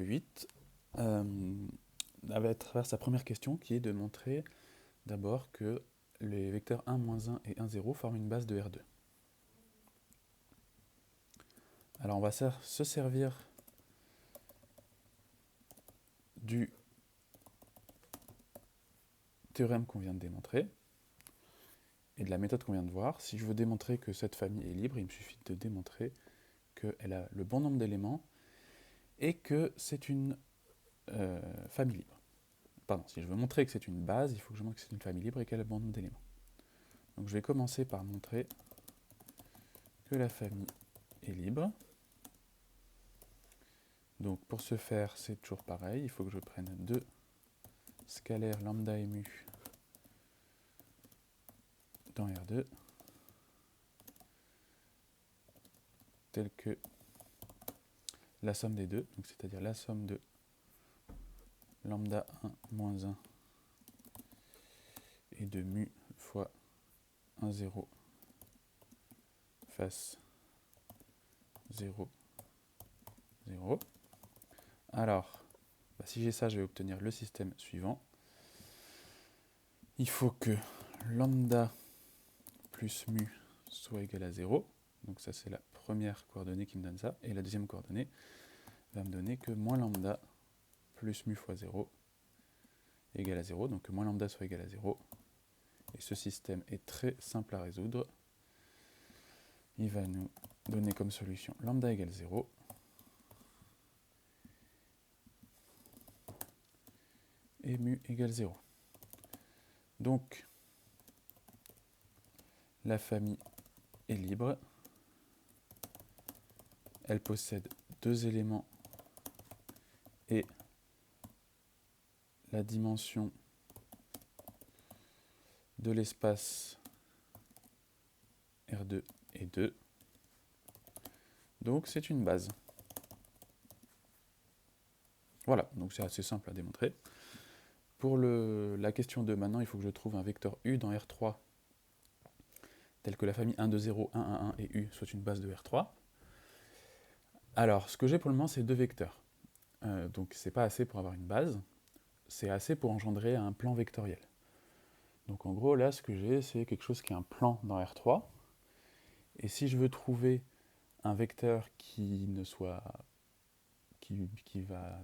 8 à travers sa première question qui est de montrer d'abord que les vecteurs 1, -1 et 1, 0 forment une base de R2. Alors on va se servir du théorème qu'on vient de démontrer et de la méthode qu'on vient de voir. Si je veux démontrer que cette famille est libre, il me suffit de démontrer qu'elle a le bon nombre d'éléments et que c'est une famille libre. Pardon, si je veux montrer que c'est une base, il faut que je montre que c'est une famille libre et qu'elle a le bon nombre d'éléments. Donc je vais commencer par montrer que la famille est libre. Donc pour ce faire, c'est toujours pareil, il faut que je prenne deux scalaires lambda et mu dans R2, tels que la somme des deux, donc c'est-à-dire la somme de lambda 1 moins 1 et de mu fois 1, 0 face 0, 0. Alors, si j'ai ça, je vais obtenir le système suivant. Il faut que lambda plus mu soit égal à 0. Donc ça, c'est la première coordonnée qui me donne ça. Et la deuxième coordonnée va me donner que moins lambda plus mu fois 0 est égal à 0. Donc que moins lambda soit égal à 0. Et ce système est très simple à résoudre. Il va nous donner comme solution lambda égale 0. Et mu égale 0. Donc, la famille est libre. Elle possède deux éléments et la dimension de l'espace R2 est 2. Donc, c'est une base. Voilà, donc c'est assez simple à démontrer. Pour la question 2, maintenant, il faut que je trouve un vecteur U dans R3 tel que la famille 1, 2, 0, 1, 1, 1 et U soit une base de R3. Alors, ce que j'ai pour le moment, c'est deux vecteurs. Donc, c'est pas assez pour avoir une base, c'est assez pour engendrer un plan vectoriel. Donc, en gros, là, ce que j'ai, c'est quelque chose qui est un plan dans R3. Et si je veux trouver un vecteur qui ne soit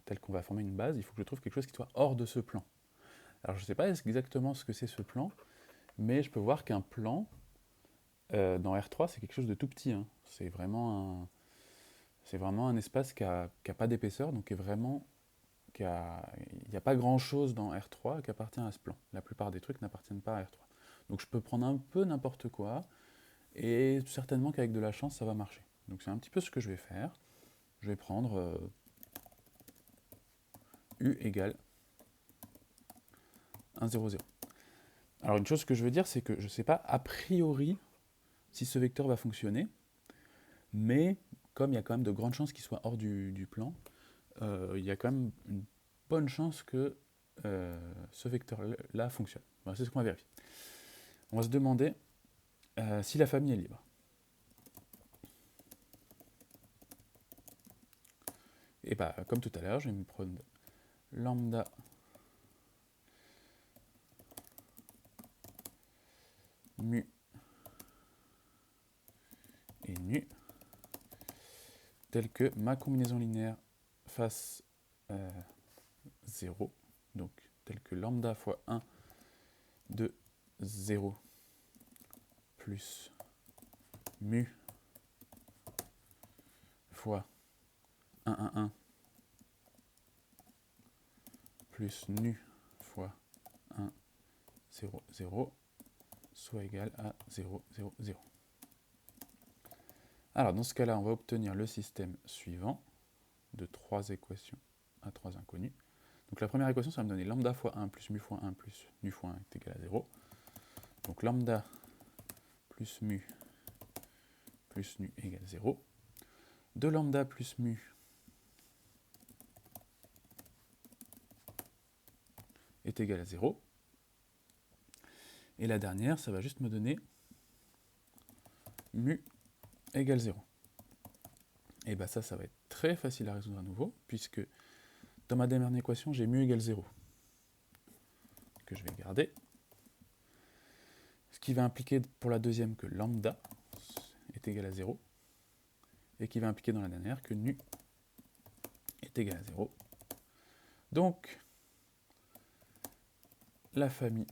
tel qu'on va former une base, il faut que je trouve quelque chose qui soit hors de ce plan. Alors je ne sais pas exactement ce que c'est ce plan, mais je peux voir qu'un plan, dans R3, c'est quelque chose de tout petit. Hein. C'est vraiment un espace qui n'a pas d'épaisseur, donc il n'y a pas grand-chose dans R3 qui appartient à ce plan. La plupart des trucs n'appartiennent pas à R3. Donc je peux prendre un peu n'importe quoi, et certainement qu'avec de la chance, ça va marcher. Donc c'est un petit peu ce que je vais faire. Je vais prendre U égale 1, 0, 0. Alors une chose que je veux dire, c'est que je ne sais pas a priori si ce vecteur va fonctionner, mais comme il y a quand même de grandes chances qu'il soit hors du plan, il y a quand même une bonne chance que ce vecteur-là fonctionne. Voilà, c'est ce qu'on va vérifier. On va se demander si la famille est libre. Et bah, comme tout à l'heure, je vais me prendre lambda mu et nu, tel que ma combinaison linéaire face 0, donc tel que lambda fois 1 de 0 plus mu fois 1, 1, 1 plus nu fois 1, 0, 0 soit égal à 0, 0, 0. Alors dans ce cas-là, on va obtenir le système suivant de trois équations à trois inconnus. Donc la première équation, ça va me donner lambda fois 1 plus mu fois 1 plus nu fois 1 est égal à 0. Donc lambda plus mu plus nu égale 0. De lambda plus mu est égal à 0. Et la dernière, ça va juste me donner mu égale 0. Et bien ça va être très facile à résoudre à nouveau, puisque Dans ma dernière équation, j'ai mu égale 0, que je vais garder. Ce qui va impliquer pour la deuxième que lambda est égal à 0, et qui va impliquer dans la dernière que nu est égal à 0. Donc, la famille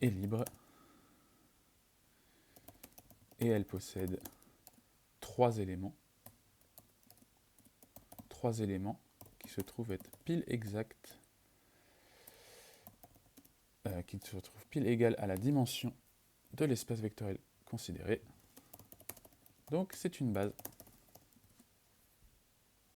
est libre, et elle possède trois éléments qui se trouvent être pile exacts, qui se trouvent pile égales à la dimension de l'espace vectoriel considéré. Donc c'est une base.